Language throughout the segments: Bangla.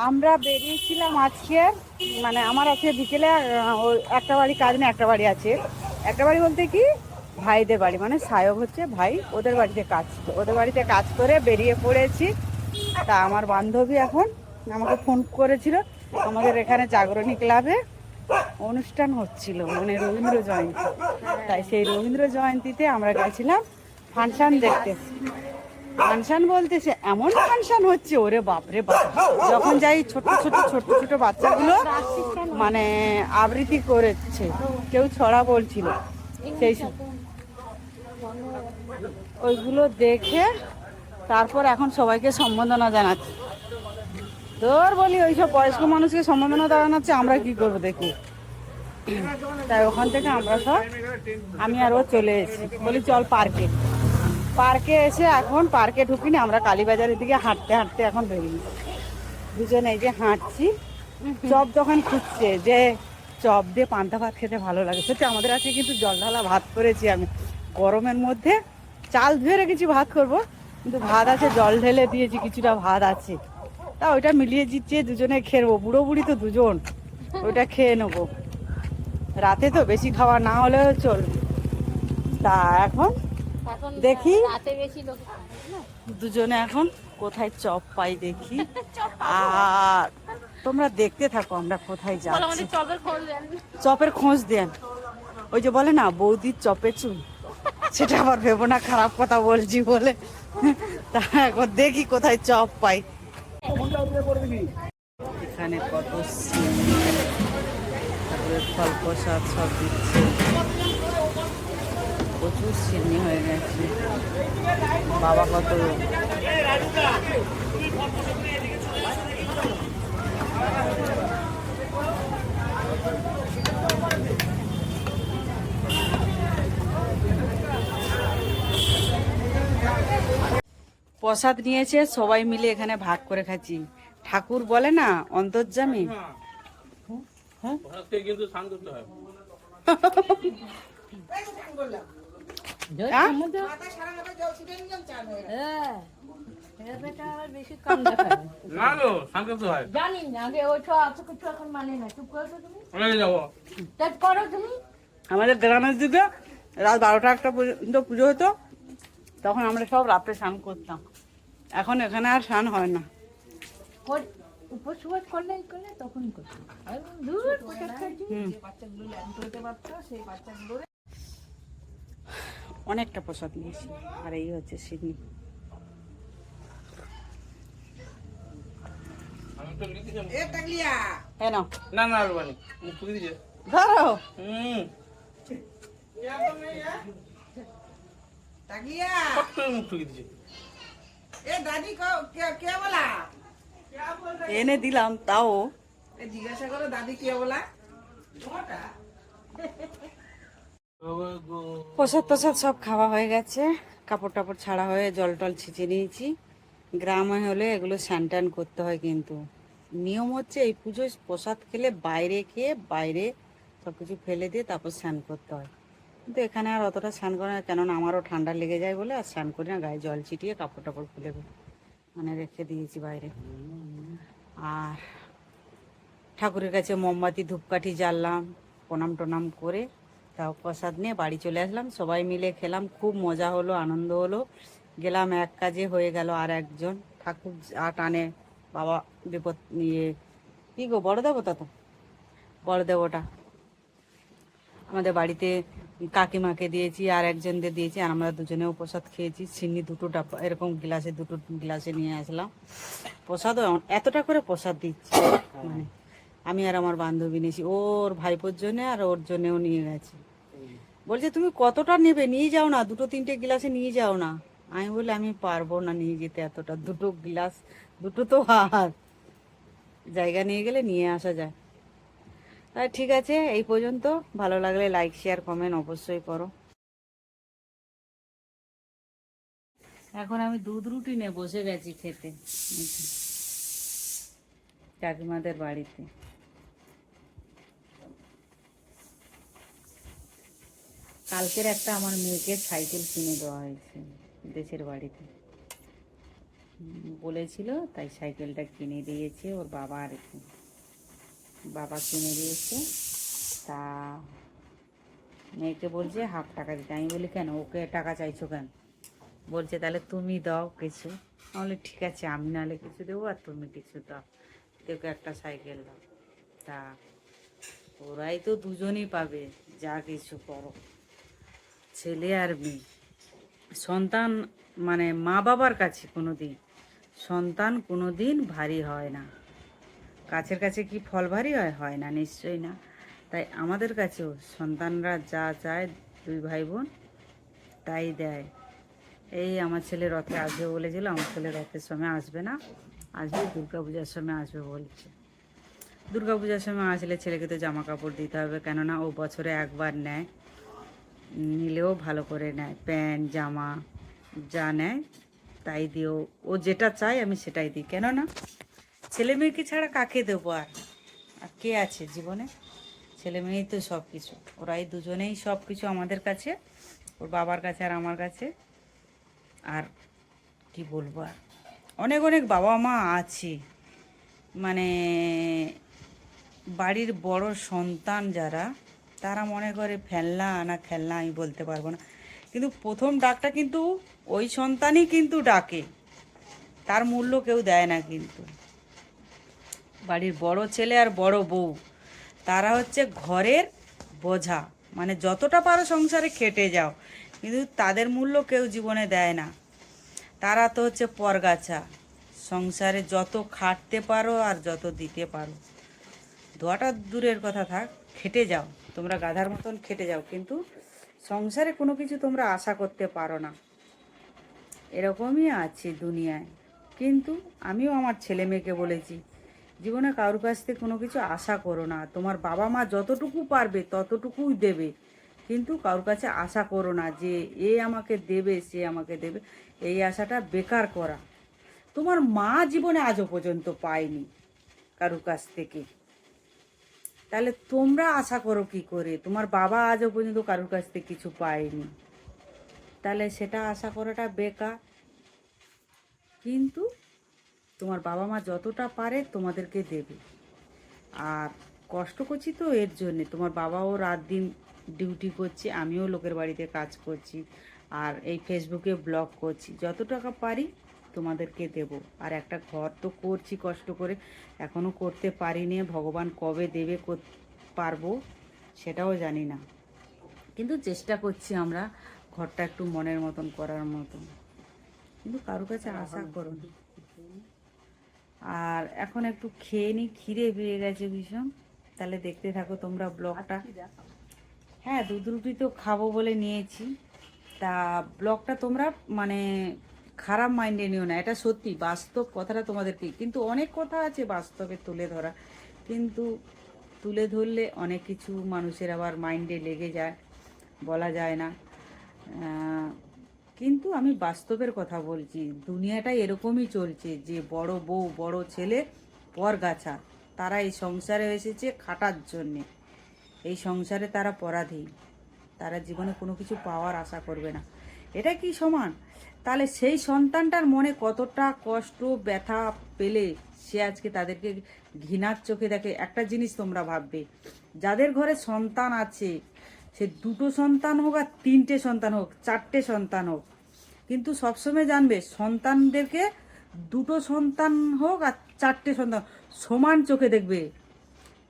আমরা বেরিয়েছিলাম আজকে, মানে আমার আছে বিকেলে ওই একটা বাড়ি কাজ না, একটা বাড়ি আছে। একটা বাড়ি বলতে কি ভাইদের বাড়ি, মানে সায়ক হচ্ছে ভাই, ওদের বাড়িতে কাজ, ওদের বাড়িতে কাজ করে বেরিয়ে পড়েছি। তা আমার বান্ধবী এখন আমাকে ফোন করেছিল, আমাদের এখানে জাগরণী ক্লাবে অনুষ্ঠান হচ্ছিল, মানে রবীন্দ্র জয়ন্তী। তাই সেই রবীন্দ্র জয়ন্তীতে আমরা গেছিলাম ফাংশন দেখতে। ফাংশন বলতে সে এমন ফাংশন হচ্ছে, ওরে বাপরে বাপ! যখন যাই ছোট ছোট ছোট ছোট বাচ্চাগুলো মানে আবৃত্তি করেছে, কেউ ছড়া বলছিল, সেই ওইগুলো দেখে তারপর এখন সবাইকে সম্বোধনা জানাচ্ছি। তোর বলি ওইসব বয়স্ক মানুষকে সম্বোধনা জানাচ্ছে, আমরা কি করবো দেখি। তাই ওখান থেকে আমরা সব, আমি আর ও চলে এসেছি, বলি চল পার্কে। পার্কে এসে এখন পার্কে ঢুকিনি, আমরা কালীবাজারের দিকে হাঁটতে হাঁটতে এখন বেরিয়ে দুজনে এই যে হাঁটছি। চপ দোকান খুঁজছে যে চপ দিয়ে পান্তা ভাত খেতে ভালো লাগে। সত্যি আমাদের আছে কিন্তু জল ঢালা ভাত করেছি আমি গরমের মধ্যে, চাল ধুয়ে রেখেছি ভাত করব, কিন্তু ভাত আছে জল ঢেলে দিয়েছি, কিছুটা ভাত আছে। তা ওইটা মিলিয়ে জিতছে, দুজনে খেয়ে নেবো, বুড়ো বুড়ি তো দুজন, ওইটা খেয়ে নেবো। রাতে তো বেশি খাওয়া না হলেও চলবে। তা এখন দেখি দুজনে এখন কোথায় চপ পাই দেখি, আর তোমরা দেখতে থাকো আমরা কোথায় যাচ্ছি। চপের খোঁজ দেন, ওই যে বলে না বৌদির চপে চুল, সেটা আবার ভেবো না খারাপ কথা বলছি বলে। তা এখন দেখি কোথায় চপ পাই। এখানে কত ফল প্রসাদ সব দিচ্ছে, প্রচুর সিন্নি হয়ে গেছে। বাবা কত প্রসাদ নিয়েছে, সবাই মিলে এখানে ভাগ করে খাচ্ছি। ঠাকুর বলে না অন্তর্যামী, হ্যাঁ আমাদের গ্রামের দিকে রাত 12টা-1টা পর্যন্ত পুজো হতো, তখন আমরা সব রাতে স্নান করতাম। এখন এখানে আর স্নান হয় না। অনেকটা প্রসাদ নিয়েছি, আর এই হচ্ছে সিডনি। ধরো এনে দিলাম, তাও জিজ্ঞাসা করো দাদি কে বলা। প্রসাদ প্রসাদ সব খাওয়া হয়ে গেছে, কাপড় টাপড় ছাড়া হয়ে জল টল ছিঁচে নিয়েছি। গ্রামে হলে এগুলো স্নান টান করতে হয়, কিন্তু নিয়ম হচ্ছে এই পুজোয় প্রসাদ খেলে বাইরে খেয়ে বাইরে সব কিছু ফেলে দিয়ে তারপর স্নান করতে হয়। কিন্তু এখানে আর অতটা স্নান করে না, কেননা আমারও ঠান্ডা লেগে যায় বলে আর স্নান করি না, গায়ে জল ছিটিয়ে কাপড় টাপড় খুলে মানে রেখে দিয়েছি বাইরে। আর ঠাকুরের কাছে মোমবাতি ধূপকাঠি জ্বাললাম, প্রণাম টনাম করে তাও প্রসাদ নিয়ে বাড়ি চলে আসলাম। সবাই মিলে খেলাম, খুব মজা হলো, আনন্দ হলো। গেলাম এক কাজে, হয়ে গেল আর একজন। ঠাকুর টানে বাবা বিপদ নিয়ে কি গো, বড় দেবতা তো, বড় দেবতা আমাদের বাড়িতে কাকিমাকে দিয়েছি, আর একজনদের দিয়েছি, আর আমরা দুজনেও প্রসাদ খেয়েছি। চিনি দুটো ডাব্বা এরকম গ্লাসে, দুটো গ্লাসে নিয়ে আসলাম। প্রসাদও এতটা করে প্রসাদ দিচ্ছে, মানে আমি আর আমার বান্ধবী নিয়েছি, ওর ভাইপোর জন্য আর ওর জন্যও নিয়ে গেছি। বলছে তুমি কতটা নেবে, নিয়ে যাও না, দুটো তিনটে গ্লাসে নিয়ে যাও না। আমি বলি আমি পারবো না নিয়ে যেতে এতটা, দুটো গ্লাস, দুটো তো আর জায়গা নিয়ে গেলে নিয়ে আসা যায়। তাই ঠিক আছে, এই পর্যন্ত। ভালো লাগলে লাইক শেয়ার কমেন্ট অবশ্যই করো। এখন আমি দুধ রুটি নিয়ে বসে গেছি খেতে কাকিমাদের বাড়িতে। কালকের একটা আমার মেয়েকে সাইকেল কিনে দেওয়া হয়েছে দেশের বাড়িতে। বলেছিল, তাই সাইকেলটা কিনে দিয়েছে ওর বাবা। আর কি বাবা কিনে দিয়েছে। তা মেয়েকে বলছে হাফ টাকা দিতে। আমি বলি কেন, ওকে টাকা চাইছো কেন? বলছে তাহলে তুমি দাও কিছু। তাহলে ঠিক আছে, আমি নাহলে কিছু দেবো আর তুমি কিছু দাও, তোকে একটা সাইকেল দাও। তা ওরাই তো দুজনই পাবে, যা কিছু করো, ছেলে আর মেয়ে। সন্তান মানে মা বাবার কাছে কোনো দিন সন্তান কোনো দিন ভারী হয় না। গাছের কাছে কি ফল ভারী হয়? হয় না, নিশ্চয়ই না। তাই আমাদের কাছেও সন্তানরা যা চায়, দুই ভাই বোন তাই দেয়। এই আমার ছেলে রথে আসবে বলেছিল, আমার ছেলে রথের সময় আসবে না, আসবে দুর্গা পূজার সময় আসবে বলছে। দুর্গা পূজার সময় আসলে ছেলেকে তো জামা কাপড় দিতে হবে, কেননা ও বছরে একবার নেয়, নিলেও ভালো করে নেয়, প্যান্ট জামা যা নেয় তাই দিও। ও যেটা চায় আমি সেটাই দিই, কেননা ছেলে মেয়েকে ছাড়া কাকে দেবো? আর আর কে আছে জীবনে? ছেলে মেয়েই তো সব কিছু, ওরাই দুজনেই সব কিছু আমাদের কাছে, ওর বাবার কাছে আর আমার কাছে। আর কি বলবো, আর অনেক অনেক বাবা মা আছে, মানে বাড়ির বড় সন্তান যারা, তারা মনে করে ফেলনা না খেলনা আমি বলতে পারবো না, কিন্তু প্রথম ডাকটা কিন্তু ওই সন্তানই কিন্তু ডাকে, তার মূল্য কেউ দেয় না। কিন্তু বাড়ির বড় ছেলে আর বড় বউ, তারা হচ্ছে ঘরের বোঝা, মানে যতটা পারো সংসারে খেটে যাও, কিন্তু তাদের মূল্য কেউ জীবনে দেয় না। তারা তো হচ্ছে পরগাছা, সংসারে যত খাটতে পারো আর যত দিতে পারো, দোয়াটা দূরের কথা থাক, খেটে যাও, তোমরা গাধার মতন খেটে যাও, কিন্তু সংসারে কোনো কিছু তোমরা আশা করতে পারো না। এরকমই আছে দুনিয়ায়। কিন্তু আমিও আমার ছেলে মেয়েকে বলেছি, জীবনে কারোর কাছ থেকে কোনো কিছু আশা করো না, তোমার বাবা মা যতটুকু পারবে ততটুকুই দেবে, কিন্তু কারোর কাছে আশা করো না যে এ আমাকে দেবে সে আমাকে দেবে, এই আশাটা বেকার করা। তোমার মা জীবনে আজও পর্যন্ত পায়নি কারোর কাছ থেকে, তাহলে তোমরা আশা করো কি করে? তোমার বাবা আজও পর্যন্ত কারোর কাছ থেকে কিছু পায়নি, তাহলে সেটা আশা করাটা বেকার। কিন্তু তোমার বাবা মা যতটা পারে তোমাদেরকে দেবে। আর কষ্ট করছি তো এর জন্যে, তোমার বাবাও রাত দিন ডিউটি করছে, আমিও লোকের বাড়িতে কাজ করছি, আর এই ফেসবুকে ব্লগ করছি, যত টাকা পারি তোমাদেরকে দেব। আর একটা ঘর তো করছি কষ্ট করে, এখনও করতে পারিনি, ভগবান কবে দেবে পারবো সেটাও জানি না, কিন্তু চেষ্টা করছি আমরা ঘরটা একটু মনের মতন করার মতন, কিন্তু কারোর কাছে আশা করো না। আর এখন একটু খেয়ে নিই, খিদে পেয়ে গেছে ভীষণ, তাহলে দেখতে থাকো তোমরা ব্লগটা। হ্যাঁ, দুধ রুটি তো খাবো বলে নিয়েছি। তা ব্লগটা তোমরা মানে খারাপ মাইন্ডে নিও না, এটা সত্যি বাস্তব কথাটা তোমাদেরকে, কিন্তু অনেক কথা আছে বাস্তবে তুলে ধরা, কিন্তু তুলে ধরলে অনেক কিছু মানুষের আবার মাইন্ডে লেগে যায়, বলা যায় না। কিন্তু আমি বাস্তবের কথা বলছি, দুনিয়াটাই এরকমই চলছে যে বড় বউ বড় ছেলে পরগাছা, তারা এই সংসারে এসেছে খাটার জন্যে, এই সংসারে তারা পরাধীন, তারা জীবনে কোনো কিছু পাওয়ার আশা করবে না। এটা কি সমান? তাহলে সেই সন্তানটার মনে কতটা কষ্ট ব্যথা পেলে সে আজকে তাদেরকে ঘৃণার চোখে দেখে। একটা জিনিস তোমরা ভাববে, যাদের ঘরে সন্তান আছে, সে দুটো সন্তান হোক আর তিনটে সন্তান হোক, চারটে সন্তান হোক, কিন্তু সবসময় জানবে সন্তানদেরকে দুটো সন্তান হোক আর চারটে সন্তান সমান চোখে দেখবে,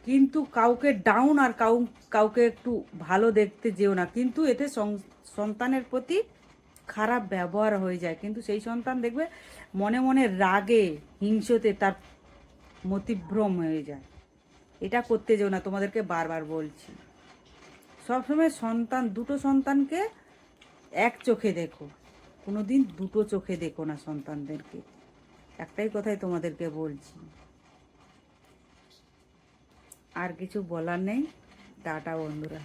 কিন্তু কাউকে ডাউন আর কাউকে একটু ভালো দেখতে যেও না, কিন্তু এতে সন্তানের প্রতি খারাপ ব্যবহার হয়ে যায়, কিন্তু সেই সন্তান দেখবে মনে মনে রাগে হিংসতে তার মতিভ্রম হয়ে যায়। এটা করতে যেও না, তোমাদেরকে বারবার বলছি। সবসময় দুটো সন্তানকে এক চোখে দেখো, কোনো দিন দুটো চোখে দেখো না সন্তানদেরকে, একটাই কথাই তোমাদেরকে বলছি। আর কিছু বলার নেই, টাটা বন্ধুরা।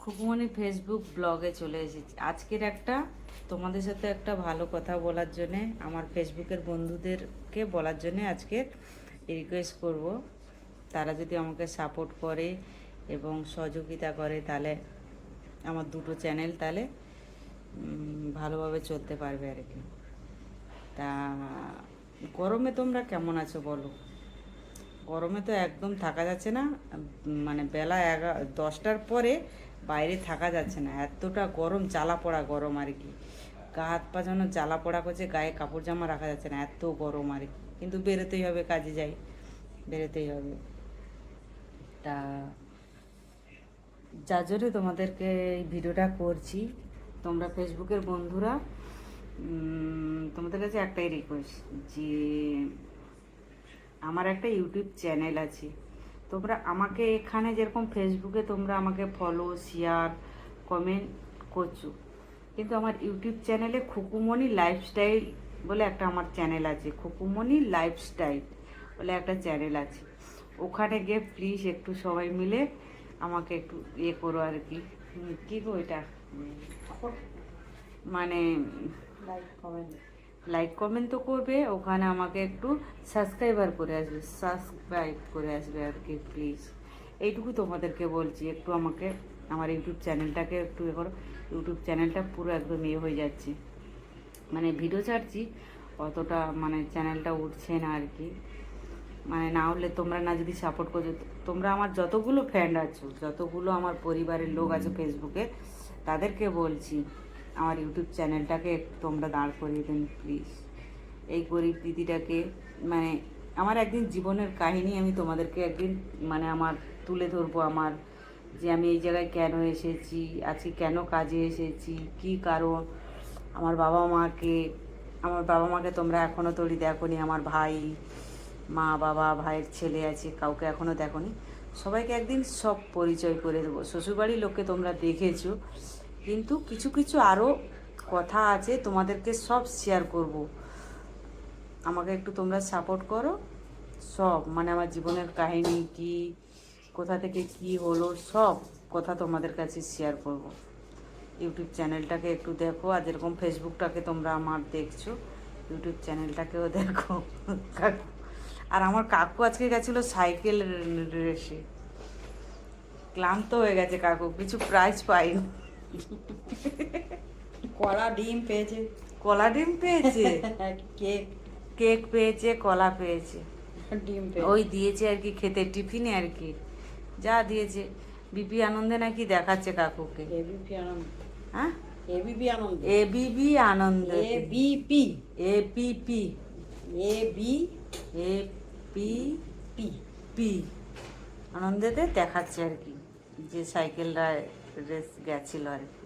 খুকুমনি ফেসবুক ব্লগে চলে এসেছি আজকের একটা তোমাদের সাথে একটা ভালো কথা বলার জন্যে, আমার ফেসবুকের বন্ধুদেরকে বলার জন্যে আজকে রিকোয়েস্ট করব, তারা যদি আমাকে সাপোর্ট করে এবং সহযোগিতা করে, তাহলে আমার দুটো চ্যানেল তাহলে ভালোভাবে চলতে পারবে আর কি। তা গরমে তোমরা কেমন আছো বলো? গরমে তো একদম থাকা যাচ্ছে না। মানে বেলা 10টার পরে বাইরে থাকা যাচ্ছে না, এতটা গরম, জ্বালা পোড়া গরম আর কি। গা হাত পা যেন জ্বালা পোড়া করছে, গায়ে কাপড় জামা রাখা যাচ্ছে না, এত গরম আর কি। কিন্তু বেরোতেই হবে, কাজে যাই, বেরোতেই হবে। তা যার জন্য তোমাদেরকে এই ভিডিওটা করছি। তোমরা ফেসবুকের বন্ধুরা, তোমাদের কাছে একটাই রিকোয়েস্ট যে আমার একটা ইউটিউব চ্যানেল আছে। তোমরা আমাকে এখানে যেরকম ফেসবুকে তোমরা আমাকে ফলো, শেয়ার, কমেন্ট করছো, কিন্তু আমার ইউটিউব চ্যানেলে খুকুমণি লাইফস্টাইল বলে একটা আমার চ্যানেল আছে। খুকুমণি লাইফস্টাইল বলে একটা চ্যানেল আছে। ওখানে গিয়ে প্লিজ একটু সবাই মিলে আমাকে একটু ইয়ে করো আর কি। কী গো এটা, মানে লাইক কমেন্ট তো করবে, ওখানে আমাকে একটু সাবস্ক্রাইব করে আসবে আর কি প্লিজ। এইটুকু তোমাদেরকে বলছি, একটু আমাকে আমার ইউটিউব চ্যানেলটাকে একটু ইয়ে করো। ইউটিউব চ্যানেলটা পুরো একদম ইয়ে হয়ে যাচ্ছে, মানে ভিডিও ছাড়ছি অতটা, মানে চ্যানেলটা উঠছে না আর কি। মানে না হলে তোমরা না যদি সাপোর্ট করছো, তোমরা আমার যতগুলো ফ্রেন্ড আছো, যতগুলো আমার পরিবারের লোক আছে ফেসবুকে, তাদেরকে বলছি আমার ইউটিউব চ্যানেলটাকে একটু তোমরা দাঁড় করিয়ে দেন প্লিজ। এই গরিব দিদিটাকে, মানে আমার একদিন জীবনের কাহিনী আমি তোমাদেরকে একদিন মানে আমার তুলে ধরবো। আমার যে আমি এই জায়গায় কেন এসেছি, আজকে কেন কাজে এসেছি, কী কারণ। আমার বাবা মাকে তোমরা এখনও তৈরি দেখোনি। আমার ভাই, মা, বাবা, ভাইয়ের ছেলে আছে, কাউকে এখনও দেখোনি। সবাইকে একদিন সব পরিচয় করে দেবো। শ্বশুরবাড়ির লোককে তোমরা দেখেছো, কিন্তু কিছু কিছু আরও কথা আছে, তোমাদেরকে সব শেয়ার করব। আমাকে একটু তোমরা সাপোর্ট করো। সব মানে আমার জীবনের কাহিনী কি, কোথা থেকে কি হলো, সব কথা তোমাদের কাছে শেয়ার করব। ইউটিউব চ্যানেলটাকে একটু দেখো, আর যেরকম ফেসবুকটাকে তোমরা আমার দেখছো, ইউটিউব চ্যানেলটাকেও দেখো। আর আমার কাকু আজকে গেছিলো সাইকেল রেসে, ক্লান্ত হয়ে গেছে কাকু, কিছু প্রাইজ পাইনি। কলা ডিম পেয়েছে। কলা ডিম পেয়েছে, কেক, কেক পেয়েছে, কলা পেয়েছে, ডিম পেয়েছে। ওই দিয়েছে আর কি খেতে, টিফিনে আর কি যা দিয়েছে। বিপি আনন্দে নাকি দেখাচ্ছে কাকুকে। এবিপি আনন্দ, হ্যাঁ, ABP Ananda, ABB Ananda, ABP, APP, AB AP P. P আনন্দেতে দেখাচ্ছে আর কি, যে সাইকেলটা রেস গেছিলো আর কি।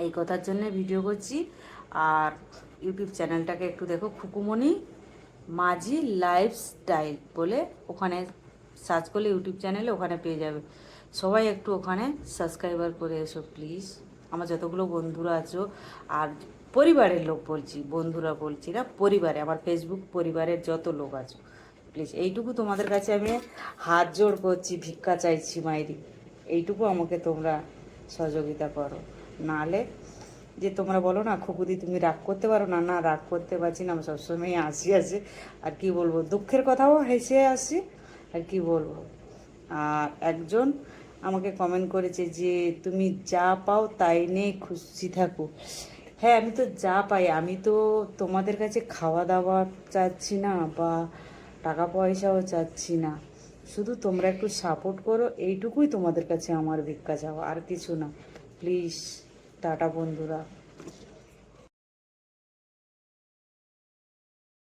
এই কথার জন্য ভিডিও করছি। আর ইউটিউব চ্যানেলটাকে একটু দেখো, খুকুমণি মাঝি লাইফস্টাইল বলে, ওখানে সার্চ করলে ইউটিউব চ্যানেলে ওখানে পেয়ে যাবে। সবাই একটু ওখানে সাবস্ক্রাইবার করে এসো প্লিজ। আমার যতগুলো বন্ধুরা আছো, আর পরিবারের লোক বলছি, বন্ধুরা বলছি না, পরিবারে, আমার ফেসবুক পরিবারের যত লোক আছো, প্লিজ এইটুকু তোমাদের কাছে আমি হাত জোড় করছি, ভিক্ষা চাইছি মাইরি, এইটুকু আমাকে তোমরা সহযোগিতা করো। নাহলে যে তোমরা বলো না খুকুদি তুমি রাগ করতে পারো না, না রাগ করতে পারছি না, আমি সবসময় হাসি আসে। আর কি বলবো, দুঃখের কথাও হেসে আসি, আর কি বলবো। আর একজন আমাকে কমেন্ট করেছে যে তুমি যা পাও তাই নিয়ে খুশি থাকো। হ্যাঁ, আমি তো যা পাই, আমি তো তোমাদের কাছে খাওয়া দাওয়া চাচ্ছি না, বা টাকা পয়সাও চাচ্ছি না। শুধু তোমরা একটু সাপোর্ট করো, এইটুকুই তোমাদের কাছে আমার ভিক্ষা চাওয়া, আর কিছু না। প্লিজ, টাটা বন্ধুরা।